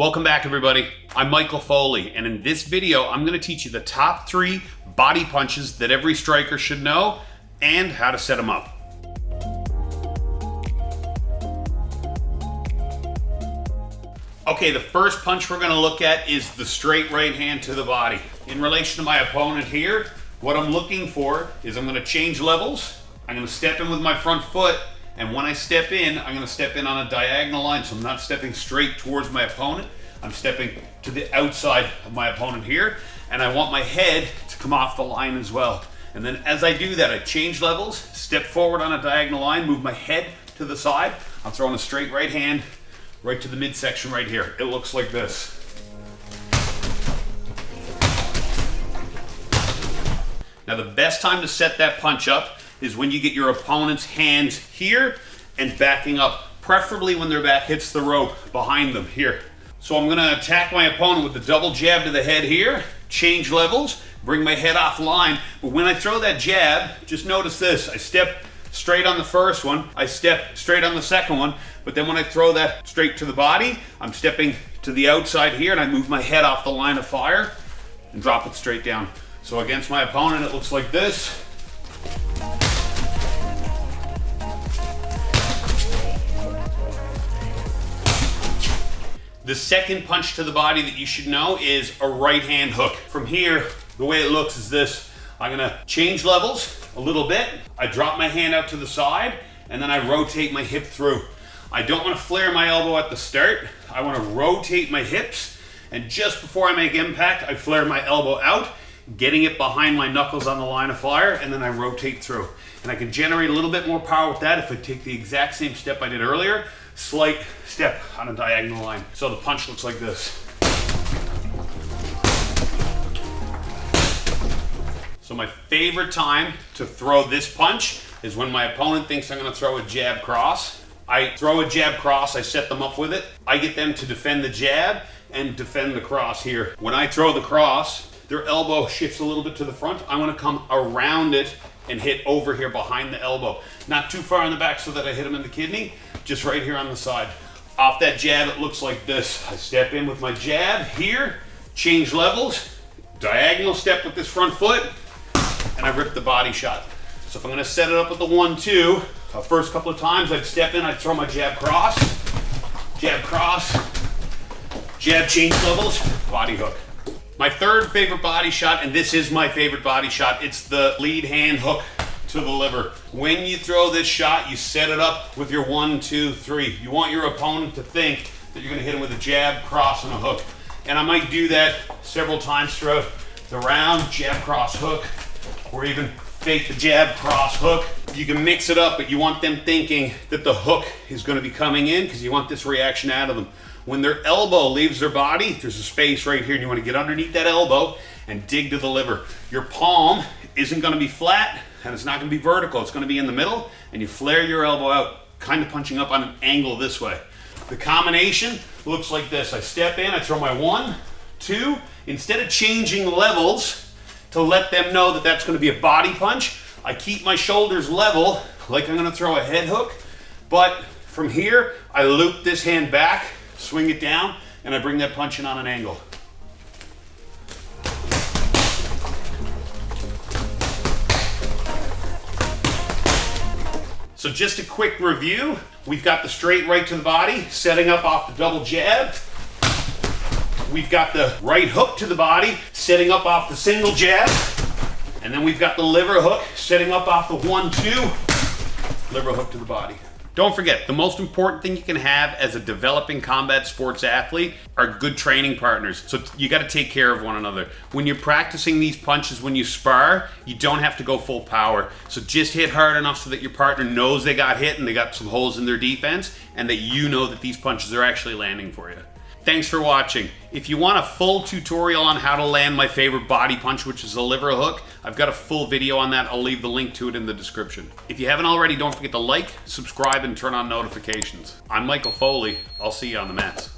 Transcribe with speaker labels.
Speaker 1: Welcome back, everybody. I'm Michael Foley, and in this video, I'm going to teach you the top 3 body punches that every striker should know and how to set them up. Okay, the first punch we're going to look at is the straight right hand to the body. In relation to my opponent here, what I'm looking for is I'm going to change levels. I'm going to step in with my front foot, and when I step in, I'm going to step in on a diagonal line, so I'm not stepping straight towards my opponent. I'm stepping to the outside of my opponent here, and I want my head to come off the line as well. And then as I do that, I change levels, step forward on a diagonal line, move my head to the side. I'm throwing a straight right hand right to the midsection right here. It looks like this. Now the best time to set that punch up is when you get your opponent's hands here and backing up, preferably when their back hits the rope behind them here. So I'm gonna attack my opponent with the double jab to the head here, change levels, bring my head off line, but when I throw that jab, just notice this, I step straight on the first one, I step straight on the second one, but then when I throw that straight to the body, I'm stepping to the outside here and I move my head off the line of fire and drop it straight down. So against my opponent, it looks like this. The second punch to the body that you should know is a right hand hook. From here, the way it looks is this. I'm gonna change levels a little bit. I drop my hand out to the side and then I rotate my hip through. I don't wanna flare my elbow at the start. I wanna rotate my hips, and just before I make impact, I flare my elbow out, getting it behind my knuckles on the line of fire, and then I rotate through. And I can generate a little bit more power with that if I take the exact same step I did earlier, slight step on a diagonal line. So the punch looks like this. So my favorite time to throw this punch is when my opponent thinks I'm gonna throw a jab cross. I throw a jab cross, I set them up with it. I get them to defend the jab and defend the cross here. When I throw the cross, their elbow shifts a little bit to the front. I want to come around it and hit over here behind the elbow. Not too far in the back so that I hit them in the kidney, just right here on the side. Off that jab, it looks like this. I step in with my jab here, change levels, diagonal step with this front foot, and I rip the body shot. So if I'm gonna set it up with the 1-2, the first couple of times I'd step in, I'd throw my jab cross, jab, change levels, body hook. My third favorite body shot, and this is my favorite body shot, it's the lead hand hook to the liver. When you throw this shot, you set it up with your 1-2-3. You want your opponent to think that you're gonna hit him with a jab, cross, and a hook. And I might do that several times throughout the round, jab, cross, hook, or even fake the jab, cross, hook. You can mix it up, but you want them thinking that the hook is gonna be coming in because you want this reaction out of them. When their elbow leaves their body, there's a space right here and you want to get underneath that elbow and dig to the liver. Your palm isn't going to be flat and it's not going to be vertical. It's going to be in the middle, and you flare your elbow out, kind of punching up on an angle this way. The combination looks like this. I step in, I throw my 1-2. Instead of changing levels to let them know that that's going to be a body punch, I keep my shoulders level like I'm going to throw a head hook. But from here, I loop this hand back, swing it down, and I bring that punch in on an angle. So just a quick review. We've got the straight right to the body, setting up off the double jab. We've got the right hook to the body, setting up off the single jab. And then we've got the liver hook, setting up off the 1-2, liver hook to the body. Don't forget, the most important thing you can have as a developing combat sports athlete are good training partners. So you got to take care of one another. When you're practicing these punches, when you spar, you don't have to go full power. So just hit hard enough so that your partner knows they got hit and they got some holes in their defense, and that you know that these punches are actually landing for you. Thanks for watching. If you want a full tutorial on how to land my favorite body punch, which is the liver hook, I've got a full video on that. I'll leave the link to it in the description. If you haven't already, don't forget to like, subscribe, and turn on notifications. I'm Michael Foley. I'll see you on the mats.